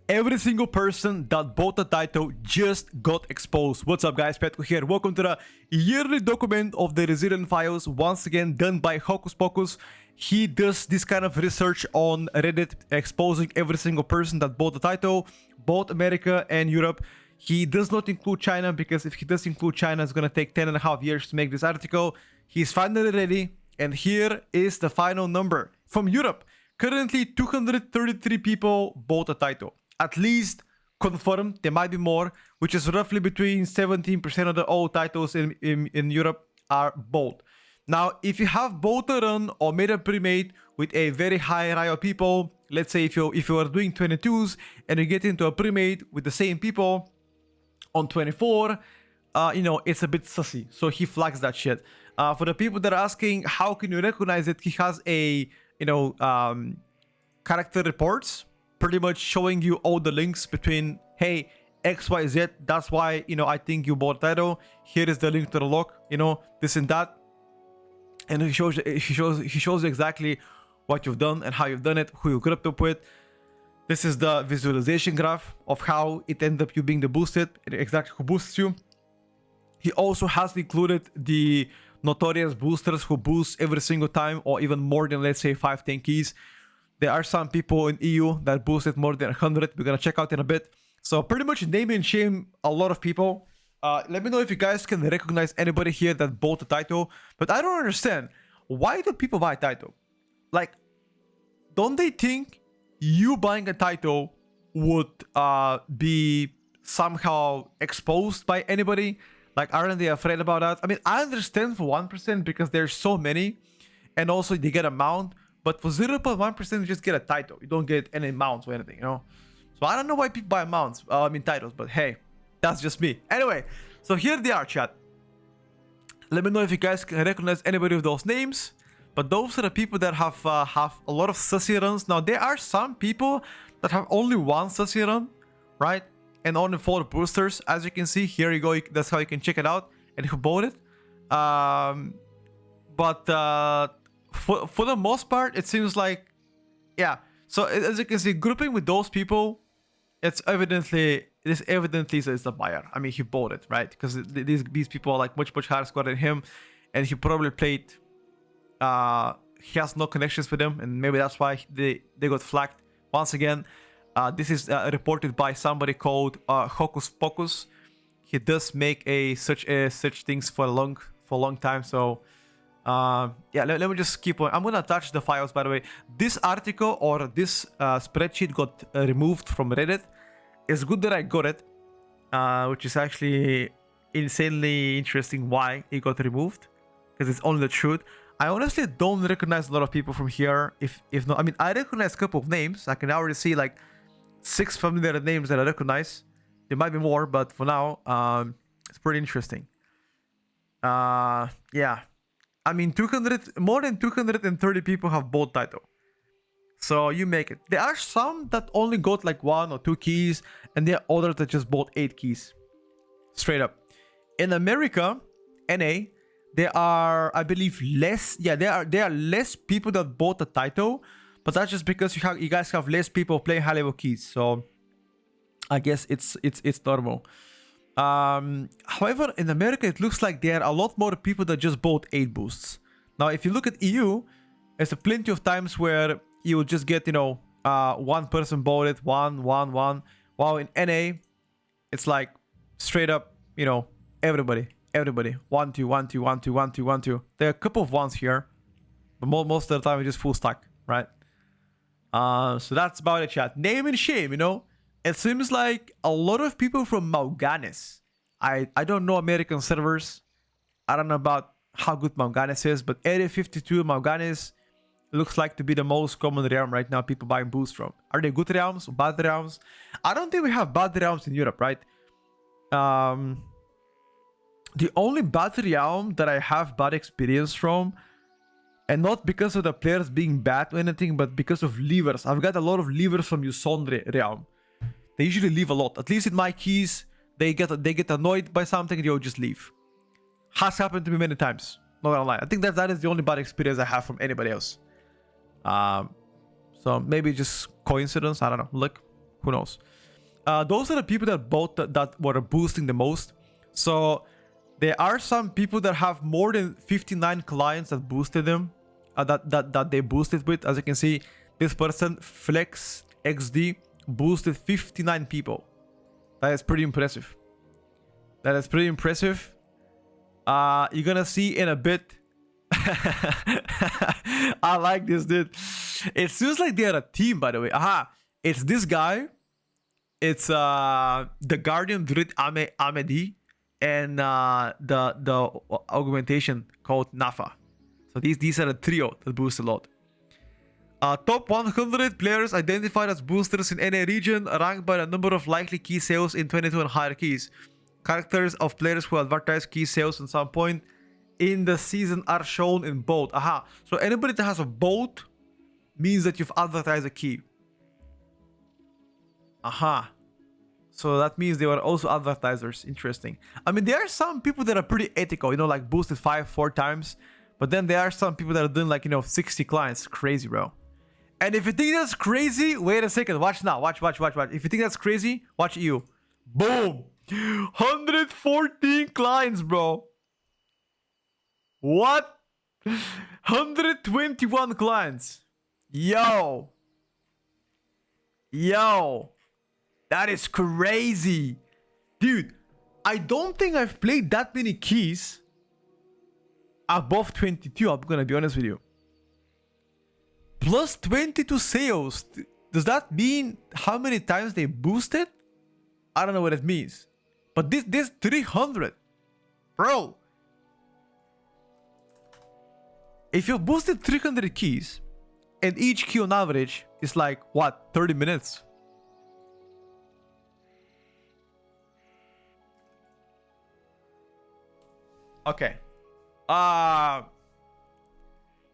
Every single person that bought the title just got exposed. What's up, guys? Petko here. Welcome to the yearly document of the Resilient Files, once again done by Hocus Pocus. He does this kind of research on Reddit, exposing every single person that bought the title, both America and Europe. He does not include China, because if he does include China, it's going to take 10.5 years to make this article. He's finally ready, and here is the final number from Europe. Currently, 233 people bought the title. At least confirmed. There might be more, which is roughly between 17% of the all titles in Europe are bought. Now, if you have bought a run or made a pre-made with a very high array of people, let's say if you are doing 22s and you get into a pre-made with the same people on 24, it's a bit sussy. So he flags that shit. For the people that are asking how can you recognize it, he has a character reports, pretty much showing you all the links between, hey, XYZ, that's why, I think you bought title. Here is the link to the log, this and that. And he shows you exactly what you've done and how you've done it, who you grouped up with. This is the visualization graph of how it ended up you being the boosted, and exactly who boosts you. He also has included the notorious boosters who boost every single time, or even more than, let's say, 5-10 keys. There are some people in EU that boosted more than 100. We're gonna check out in a bit. So pretty much name and shame a lot of people. Let me know if you guys can recognize anybody here that bought the title. But I don't understand, why do people buy title? Like, don't they think you buying a title would be somehow exposed by anybody? Like, aren't they afraid about that? I mean, I understand for 1% because there's so many, and also they get a mount. But for 0.1%, you just get a title. You don't get any mounts or anything, So I don't know why people buy mounts, titles, but hey, that's just me. Anyway, so here they are, chat. Let me know if you guys can recognize anybody of those names. But those are the people that have a lot of sussy runs. Now, there are some people that have only one sussy run, right? And only 4 boosters. As you can see, here you go. That's how you can check it out and who bought it. For the most part, it seems like, yeah. So as you can see, grouping with those people, this evidently is the buyer. I mean, he bought it, right? Because these people are like much higher score than him, and he probably played. He has no connections with them, and maybe that's why they got flagged. Once again, this is reported by somebody called Hocus Pocus. He does make such things for a long time. So. Yeah, let me just keep on. I'm gonna attach the files, by the way. This article or this spreadsheet got removed from Reddit. It's good that I got it, which is actually insanely interesting why it got removed, because it's only the truth. I honestly don't recognize a lot of people from here. If not, I mean, I recognize a couple of names. I can already see like 6 familiar names that I recognize. There might be more, but for now, it's pretty interesting. Yeah. I mean, more than 230 people have bought title. So you make it. There are some that only got like 1 or 2 keys, and there are others that just bought 8 keys. Straight up. In America, NA, there are, I believe, less. Yeah, there are less people that bought the title, but that's just because you guys have less people playing high level keys. So I guess it's normal. However, in America, it looks like there are a lot more people that just bought 8 boosts. Now, if you look at EU, there's plenty of times where you will just get, one person bought it, one. While in NA, it's like straight up, everybody. 1, 2, 1, 2, 1, 2, 1, 2, 1, 2. There are a couple of ones here, but most of the time it's just full stack, right? So that's about it, chat. Name and shame, It seems like a lot of people from Mauganes. I don't know American servers. I don't know about how good Mauganes is, but Area 52 Mauganes looks like to be the most common realm right now people buying boosts from. Are they good realms or bad realms? I don't think we have bad realms in Europe, right? The only bad realm that I have bad experience from, and not because of the players being bad or anything, but because of levers. I've got a lot of levers from Yusondre realm. They usually leave a lot. At least in my keys, they get annoyed by something, they'll just leave. Has happened to me many times. Not gonna lie. I think that is the only bad experience I have from anybody else. So maybe just coincidence. I don't know. Look, who knows? Those are the people that bought that were boosting the most. So there are some people that have more than 59 clients that boosted them, that they boosted with. As you can see, this person Flex XD boosted 59 people. That is pretty impressive. That is pretty impressive. You're gonna see in a bit. I like this dude. It seems like they are a team, by the way. Aha, it's this guy. It's the Guardian Druid Amedi and the augmentation called Nafa. So these are the trio that boost a lot. Top 100 players identified as boosters in any region, ranked by the number of likely key sales in 22 and higher keys. Characters of players who advertise key sales at some point in the season are shown in bold. Aha. So anybody that has a bold means that you've advertised a key. Aha. So that means they were also advertisers. Interesting. I mean, there are some people that are pretty ethical, you know, like boosted 4 times. But then there are some people that are doing like, you know, 60 clients. Crazy, bro. And if you think that's crazy, wait a second. Watch now. Watch. If you think that's crazy, watch you. Boom. 114 clients, bro. What? 121 clients. Yo. That is crazy. Dude, I don't think I've played that many keys above 22, I'm gonna be honest with you. Plus 22 sales. Does that mean how many times they boosted? I don't know what it means. But this 300. Bro. If you've boosted 300 keys, and each key on average is like, what, 30 minutes? Okay.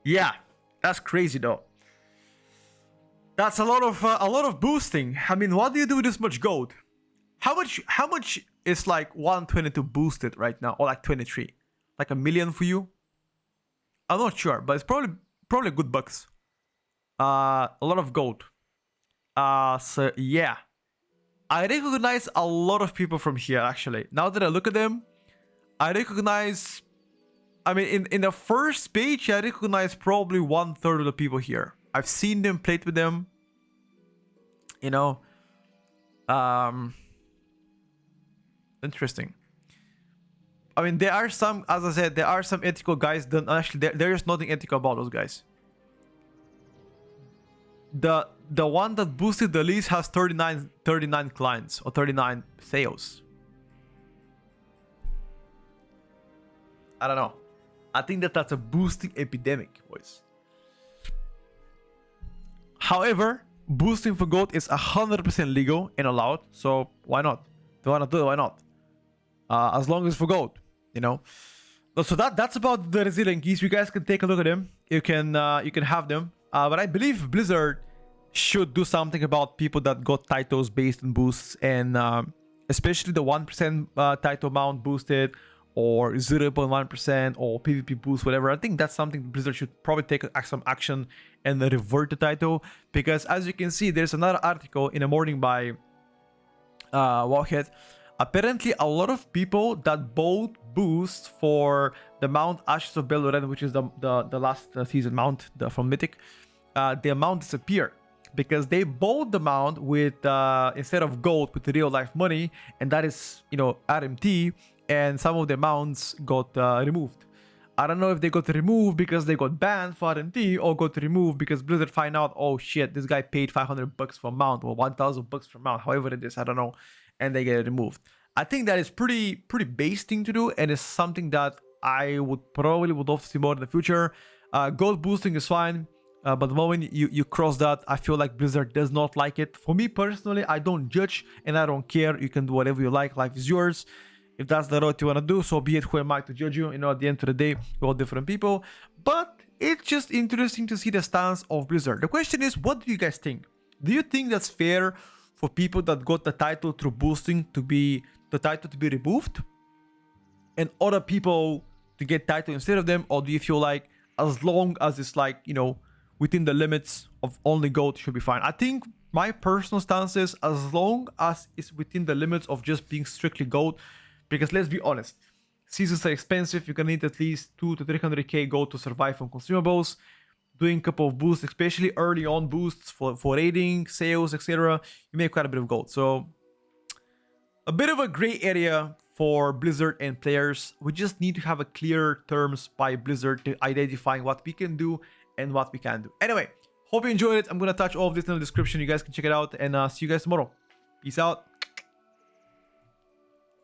Yeah, that's crazy though. That's a lot of boosting. I mean, what do you do with this much gold? How much is like 122 boosted right now, or like 23? Like $1 million for you? I'm not sure, but it's probably good bucks. A lot of gold. So yeah, I recognize a lot of people from here actually. Now that I look at them, I recognize. I mean, in the first page, I recognize probably 1/3 of the people here. I've seen them, played with them. You know, interesting. I mean, there are some, as I said, there are some ethical guys. Then actually, there is nothing ethical about those guys. The one that boosted the least has 39 clients or 39 sales. I don't know. I think that's a boosting epidemic, boys. However, boosting for gold is 100% legal and allowed. So why not? If you want to do it, why not? As long as for gold, you know. So that's about the resilient keys. You guys can take a look at them. You can have them. But I believe Blizzard should do something about people that got titles based on boosts, and especially the 1% title amount boosted, or 0.1%, or PvP boost, whatever. I think that's something Blizzard should probably take some action and revert the title, because as you can see, there's another article in the morning by Warcraft. Apparently, a lot of people that bought boosts for the Mount Ashes of Beloren, which is the last season mount from Mythic, the amount disappeared because they bought the mount with instead of gold with real life money, and that is, you know, RMT, and some of the mounts got removed. I don't know if they got removed because they got banned for RMT, or got removed because Blizzard find out, oh shit, this guy paid $500 for mount, or $1,000 for mount, however it is, I don't know, and they get removed. I think that is pretty base thing to do, and it's something that I would probably love to see more in the future. Gold boosting is fine, but the moment you cross that, I feel like Blizzard does not like it. For me personally, I don't judge and I don't care. You can do whatever you like. Life is yours. If that's the road you want to do, so be it. Who am I to judge you? You know, at the end of the day, we're all different people. But it's just interesting to see the stance of Blizzard. The question is, what do you guys think? Do you think that's fair for people that got the title through boosting to be the title to be removed, and other people to get title instead of them? Or do you feel like as long as it's like, you know, within the limits of only gold should be fine. I think my personal stance is as long as it's within the limits of just being strictly gold, because let's be honest, seasons are expensive. You're gonna need at least 200 to 300k gold to survive on consumables. Doing a couple of boosts, especially early on boosts for raiding, sales, etc. You make quite a bit of gold. So a bit of a gray area for Blizzard and players. We just need to have a clear terms by Blizzard to identifying what we can do and what we can't do. Anyway, hope you enjoyed it. I'm gonna touch all of this in the description. You guys can check it out, and see you guys tomorrow. Peace out.